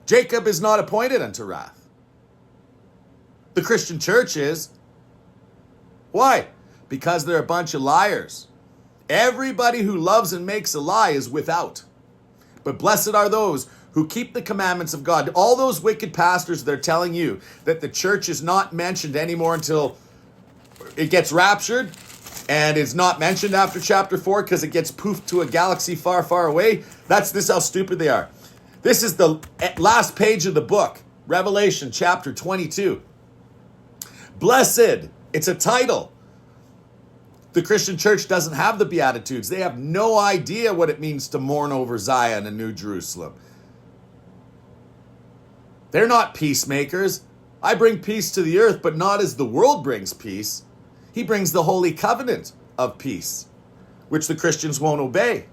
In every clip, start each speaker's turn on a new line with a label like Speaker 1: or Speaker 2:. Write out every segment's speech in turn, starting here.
Speaker 1: Jacob is not appointed unto wrath. The Christian church is. Why? Because they're a bunch of liars. Everybody who loves and makes a lie is without. But blessed are those who keep the commandments of God. All those wicked pastors, they're telling you that the church is not mentioned anymore until it gets raptured, and it's not mentioned after chapter 4 because it gets poofed to a galaxy far, far away. This is how stupid they are. This is the last page of the book, Revelation chapter 22. Blessed, it's a title. The Christian church doesn't have the Beatitudes. They have no idea what it means to mourn over Zion and New Jerusalem. They're not peacemakers. I bring peace to the earth, but not as the world brings peace. He brings the holy covenant of peace, which the Christians won't obey.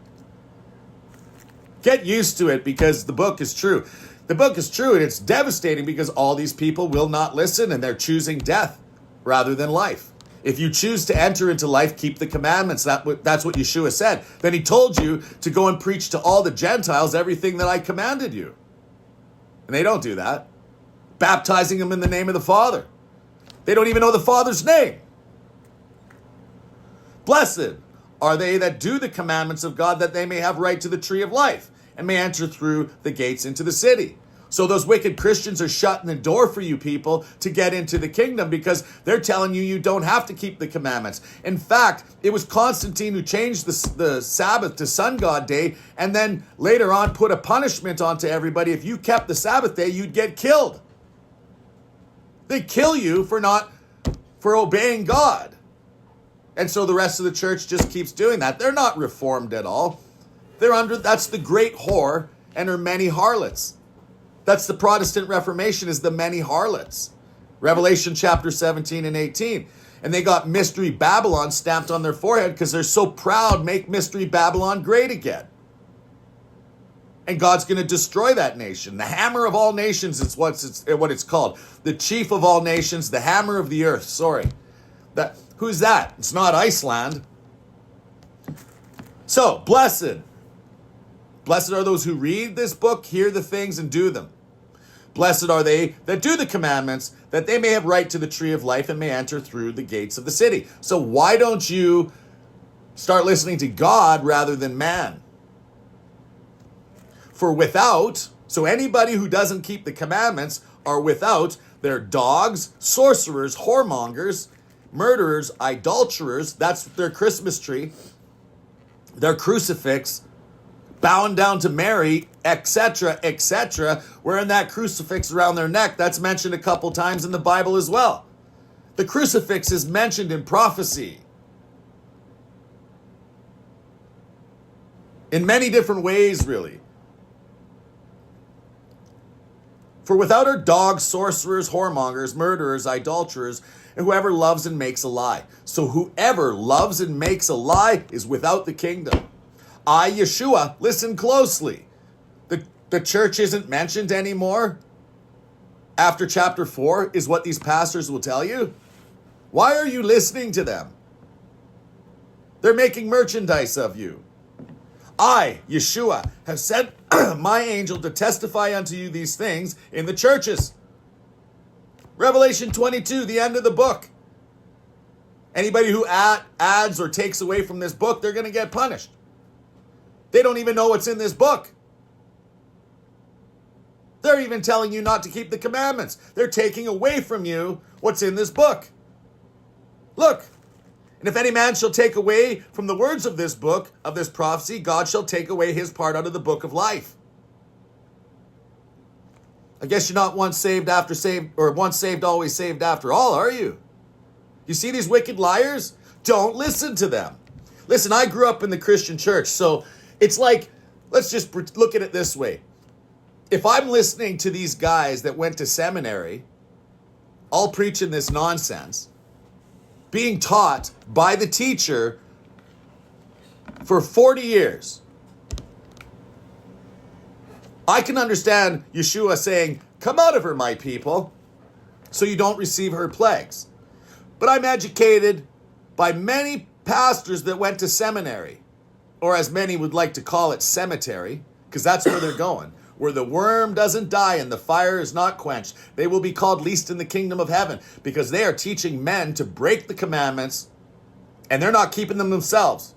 Speaker 1: Get used to it because the book is true. The book is true, and it's devastating because all these people will not listen, and they're choosing death rather than life. If you choose to enter into life, keep the commandments. That's what Yeshua said. Then he told you to go and preach to all the Gentiles everything that I commanded you. And they don't do that. Baptizing them in the name of the Father. They don't even know the Father's name. Blessed are they that do the commandments of God, that they may have right to the tree of life and may enter through the gates into the city. So those wicked Christians are shutting the door for you people to get into the kingdom because they're telling you you don't have to keep the commandments. In fact, it was Constantine who changed the Sabbath to Sun God Day and then later on put a punishment onto everybody. If you kept the Sabbath day, you'd get killed. They kill you for obeying God. And so the rest of the church just keeps doing that. They're not reformed at all. That's the great whore and her many harlots. That's the Protestant Reformation, is the many harlots. Revelation chapter 17 and 18. And they got Mystery Babylon stamped on their forehead because they're so proud, make Mystery Babylon great again. And God's going to destroy that nation. The hammer of all nations is what it's called. The chief of all nations, the hammer of the earth. Sorry. Who's that? It's not Iceland. So, blessed. Blessed are those who read this book, hear the things, and do them. Blessed are they that do the commandments, that they may have right to the tree of life and may enter through the gates of the city. So why don't you start listening to God rather than man? For without, so anybody who doesn't keep the commandments are without, they're dogs, sorcerers, whoremongers, murderers, idolaters, that's their Christmas tree, their crucifix, bound down to Mary, etc., etc., wearing that crucifix around their neck. That's mentioned a couple times in the Bible as well. The crucifix is mentioned in prophecy in many different ways, really. For without are dogs, sorcerers, whoremongers, murderers, idolaters, and whoever loves and makes a lie. So whoever loves and makes a lie is without the kingdom. I, Yeshua, listen closely. The church isn't mentioned anymore after chapter 4 is what these pastors will tell you. Why are you listening to them? They're making merchandise of you. I, Yeshua, have sent my angel to testify unto you these things in the churches. Revelation 22, the end of the book. Anybody who adds or takes away from this book, they're going to get punished. They don't even know what's in this book. They're even telling you not to keep the commandments. They're taking away from you what's in this book. Look, and if any man shall take away from the words of this book, of this prophecy, God shall take away his part out of the book of life. I guess you're not once saved, always saved after all, are you? You see these wicked liars? Don't listen to them. Listen, I grew up in the Christian church, so it's like, let's just look at it this way. If I'm listening to these guys that went to seminary, all preaching this nonsense, being taught by the teacher for 40 years, I can understand Yeshua saying, come out of her, my people, so you don't receive her plagues. But I'm educated by many pastors that went to seminary, or as many would like to call it, cemetery, because that's where they're going. where the worm doesn't die and the fire is not quenched. They will be called least in the kingdom of heaven, because they are teaching men to break the commandments, and they're not keeping them themselves.